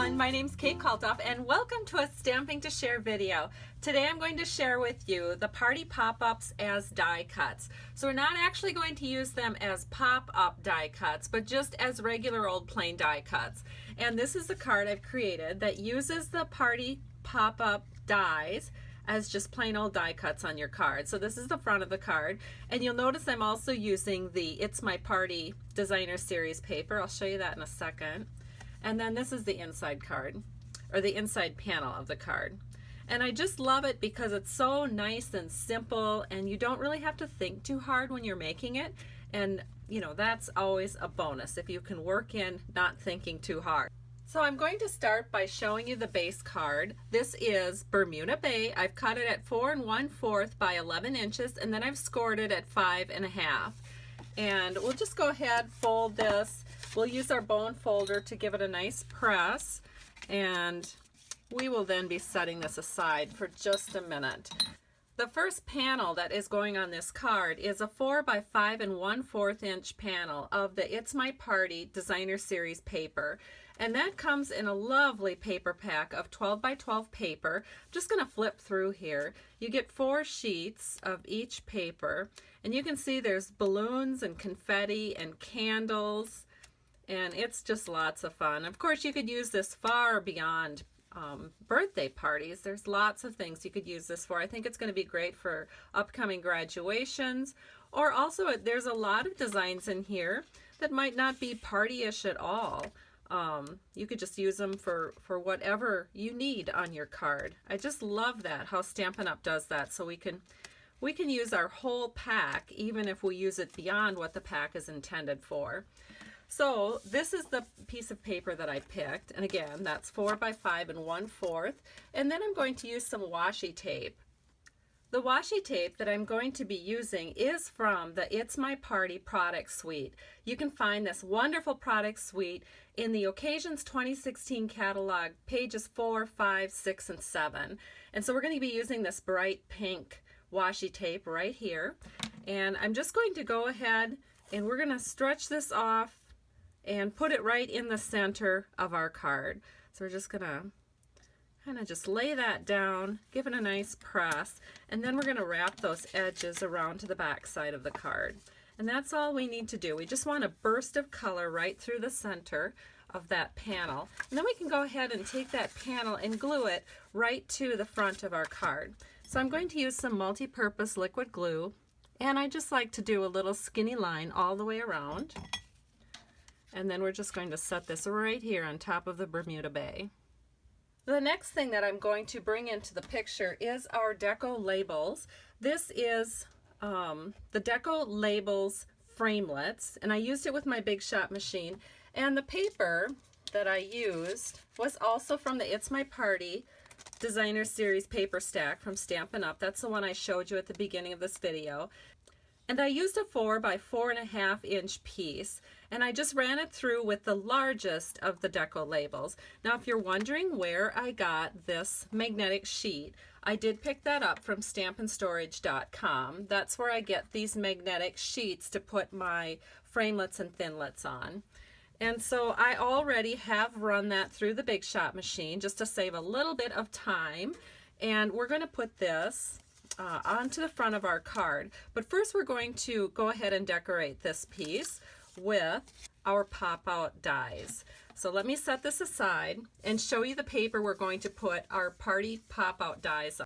everyone, my name's Kate Kalthoff and welcome to a Stamping to Share video. Today I'm going to share with you the party pop-ups as die cuts. So we're not actually going to use them as pop-up die cuts, but just as regular old plain die cuts. And this is the card I've created that uses the party pop-up dies as just plain old die cuts on your card. So this is the front of the card, and you'll notice I'm also using the It's My Party Designer Series paper. I'll show you that in a second. And then this is the inside card, or the inside panel of the card. And I just love it because it's so nice and simple, and you don't really have to think too hard when you're making it. And you know, that's always a bonus if you can work in not thinking too hard. So I'm going to start by showing you the base card. This is Bermuda Bay. I've cut it at 4 1/4 by 11 inches, and then I've scored it at 5 1/2. And we'll just go ahead, fold this. We'll use our bone folder to give it a nice press, and we will then be setting this aside for just a minute. The first panel that is going on this card is a 4 by 5 1/4 inch panel of the It's My Party Designer Series paper. And that comes in a lovely paper pack of 12 by 12 paper. I'm just going to flip through here. You get 4 sheets of each paper, and you can see there's balloons and confetti and candles, and it's just lots of fun. Of course, you could use this far beyond birthday parties. There's lots of things you could use this for. I think it's going to be great for upcoming graduations, or also there's a lot of designs in here that might not be party-ish at all. You could just use them for whatever you need on your card. I just love that, how Stampin' Up! Does that, so we can use our whole pack even if we use it beyond what the pack is intended for. So this is the piece of paper that I picked, and again, that's 4 by 5 1/4, and then I'm going to use some washi tape. The washi tape that I'm going to be using is from the It's My Party product suite. You can find this wonderful product suite in the Occasions 2016 catalog, pages 4, 5, 6, and 7. And so we're going to be using this bright pink washi tape right here. And I'm just going to go ahead and we're going to stretch this off and put it right in the center of our card. So we're just going to kind of just lay that down, give it a nice press, and then we're going to wrap those edges around to the back side of the card. And that's all we need to do. We just want a burst of color right through the center of that panel. And then we can go ahead and take that panel and glue it right to the front of our card. So I'm going to use some multi-purpose liquid glue, and I just like to do a little skinny line all the way around. And then we're just going to set this right here on top of the Bermuda Bay. The next thing that I'm going to bring into the picture is our Deco Labels. This is the Deco Labels Framelits, and I used it with my Big Shot machine. And the paper that I used was also from the It's My Party Designer Series paper stack from Stampin' Up! That's the one I showed you at the beginning of this video. And I used a 4 by 4 1/2 inch piece, and I just ran it through with the largest of the Deco Labels. Now, if you're wondering where I got this magnetic sheet, I did pick that up from stampinstorage.com. That's where I get these magnetic sheets to put my framelits and thinlits on. And so I already have run that through the Big Shot machine just to save a little bit of time. And we're going to put this onto the front of our card. But first we're going to go ahead and decorate this piece with our pop-out dies. So let me set this aside and show you the paper we're going to put our party pop-out dies on.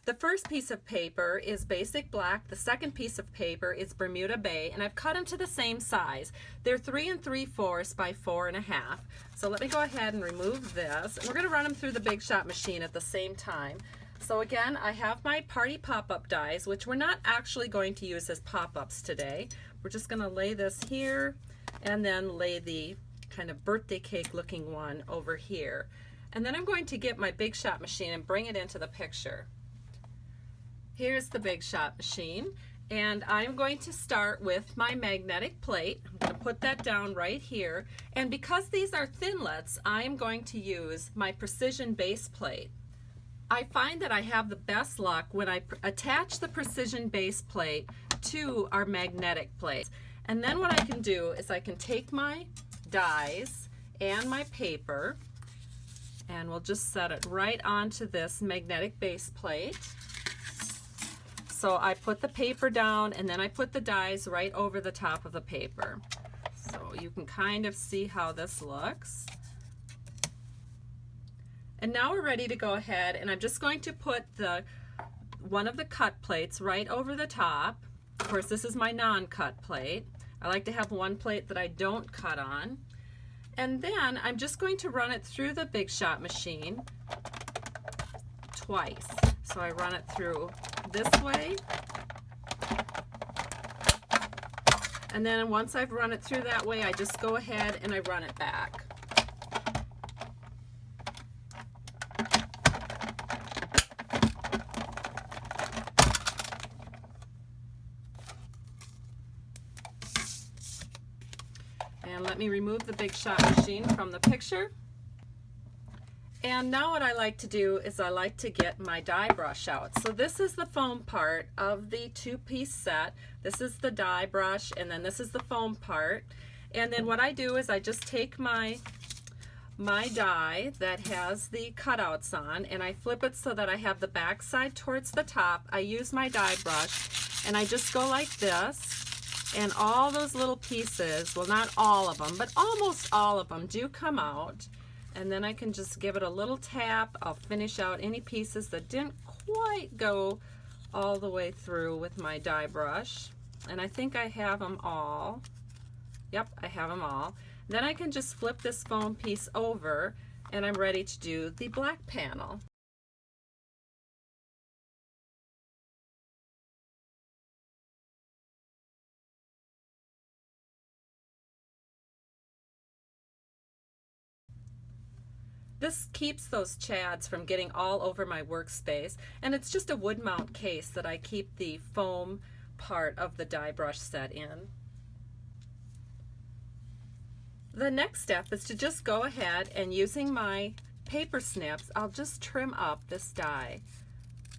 The first piece of paper is basic black. The second piece of paper is Bermuda Bay, and I've cut them to the same size. They're 3 3/4 by 4 1/2. So let me go ahead and remove this. We're going to run them through the Big Shot machine at the same time. So again, I have my party pop-up dies, which we're not actually going to use as pop-ups today. We're just going to lay this here and then lay the kind of birthday cake looking one over here. And then I'm going to get my Big Shot machine and bring it into the picture. Here's the Big Shot machine, and I'm going to start with my magnetic plate. I'm going to put that down right here, and because these are thinlits, I'm going to use my precision base plate. I find that I have the best luck when I attach the precision base plate to our magnetic plate. And then what I can do is I can take my dies and my paper, And we'll just set it right onto this magnetic base plate. So I put the paper down and then I put the dies right over the top of the paper. So you can kind of see how this looks. And now we're ready to go ahead, and I'm just going to put one of the cut plates right over the top. Of course, this is my non-cut plate. I like to have one plate that I don't cut on. And then I'm just going to run it through the Big Shot machine twice. So I run it through this way, and then once I've run it through that way, I just go ahead and I run it back. And let me remove the Big Shot machine from the picture. And now what I like to do is I like to get my die brush out. So this is the foam part of the two-piece set. This is the die brush, and then this is the foam part. And then what I do is I just take my die that has the cutouts on, and I flip it so that I have the back side towards the top. I use my die brush, and I just go like this. And all those little pieces, well, not all of them, but almost all of them do come out. And then I can just give it a little tap. I'll finish out any pieces that didn't quite go all the way through with my die brush. And I think I have them all. Yep, I have them all. Then I can just flip this foam piece over, and I'm ready to do the black panel. This keeps those chads from getting all over my workspace, and it's just a wood mount case that I keep the foam part of the die brush set in. The next step is to just go ahead and, using my paper snips, I'll just trim up this die.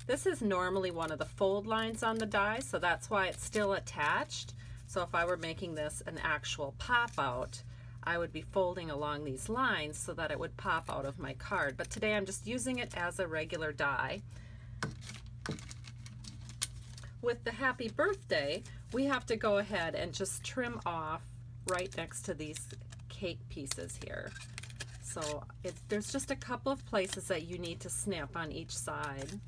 This is normally one of the fold lines on the die, so that's why it's still attached. So if I were making this an actual pop out, I would be folding along these lines so that it would pop out of my card. But today I'm just using it as a regular die. With the happy birthday, we have to go ahead and just trim off right next to these cake pieces here. So there's just a couple of places that you need to snip on each side.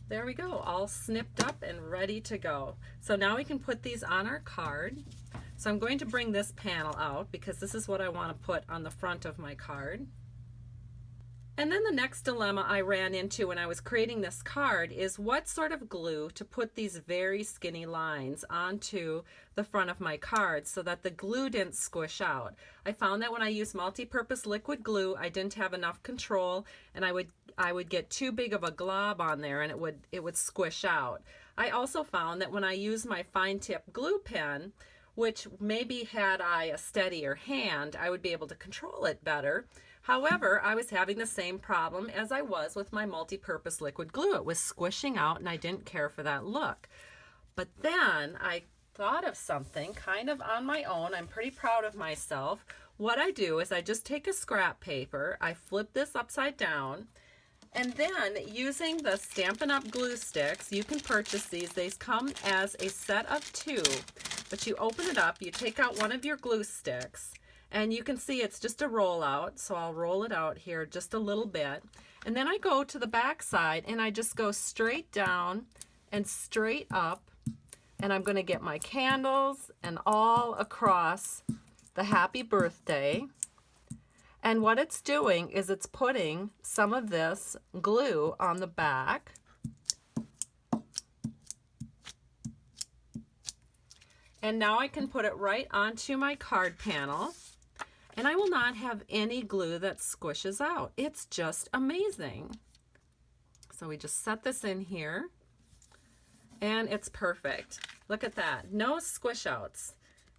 There we go, all snipped up and ready to go. So now we can put these on our card. So I'm going to bring this panel out because this is what I want to put on the front of my card. And then the next dilemma I ran into when I was creating this card is what sort of glue to put these very skinny lines onto the front of my card so that the glue didn't squish out. I found that when I used multi-purpose liquid glue, I didn't have enough control, and I would get too big of a glob on there and it would squish out. I also found that when I use my fine tip glue pen, which maybe had I a steadier hand, I would be able to control it better. However, I was having the same problem as I was with my multi-purpose liquid glue. It was squishing out and I didn't care for that look. But then I thought of something kind of on my own. I'm pretty proud of myself. What I do is I just take a scrap paper, I flip this upside down, and then using the Stampin' Up! Glue sticks, you can purchase these. They come as a set of 2, but you open it up, you take out one of your glue sticks, and you can see it's just a roll out, so I'll roll it out here just a little bit. And then I go to the back side and I just go straight down and straight up, and I'm going to get my candles and all across the happy birthday. And what it's doing is it's putting some of this glue on the back. And now I can put it right onto my card panel. And I will not have any glue that squishes out. It's just amazing. So we just set this in here, and it's perfect. Look at that, no squish outs.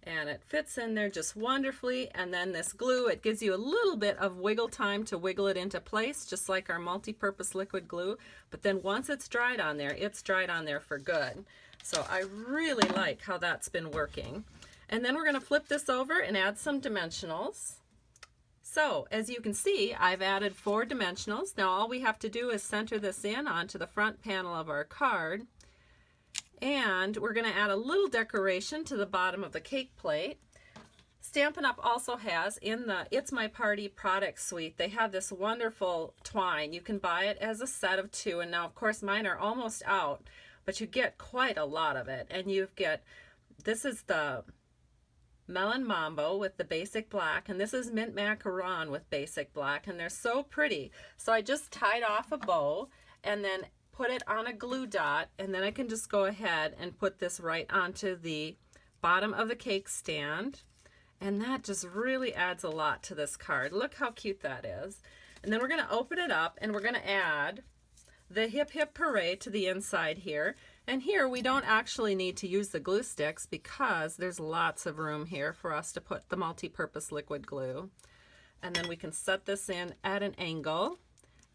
And it fits in there just wonderfully. And then this glue, it gives you a little bit of wiggle time to wiggle it into place, just like our multi-purpose liquid glue. But then once it's dried on there, it's dried on there for good. So I really like how that's been working. And then we're going to flip this over and add some dimensionals. So as you can see, I've added 4 dimensionals. Now all we have to do is center this in onto the front panel of our card. And we're going to add a little decoration to the bottom of the cake plate. Stampin' Up! Also has in the It's My Party product suite, they have this wonderful twine. You can buy it as a set of 2, and now of course mine are almost out, but you get quite a lot of it. And you get, this is the Melon Mambo with the basic black, and this is Mint Macaron with basic black, and they're so pretty. So I just tied off a bow and then put it on a glue dot, and then I can just go ahead and put this right onto the bottom of the cake stand, and that just really adds a lot to this card. Look how cute that is. And then we're going to open it up and we're going to add the Hip Hip Hooray to the inside here. And here we don't actually need to use the glue sticks because there's lots of room here for us to put the multi-purpose liquid glue. And then we can set this in at an angle,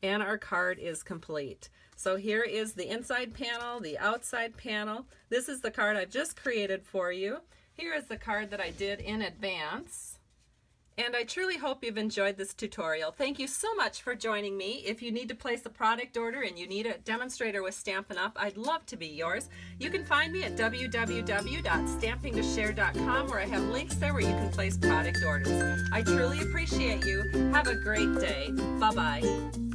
and our card is complete. So here is the inside panel, the outside panel. This is the card I've just created for you. Here is the card that I did in advance. And I truly hope you've enjoyed this tutorial. Thank you so much for joining me. If you need to place a product order and you need a demonstrator with Stampin' Up!, I'd love to be yours. You can find me at www.stampingtoshare.com, where I have links there where you can place product orders. I truly appreciate you. Have a great day. Bye-bye.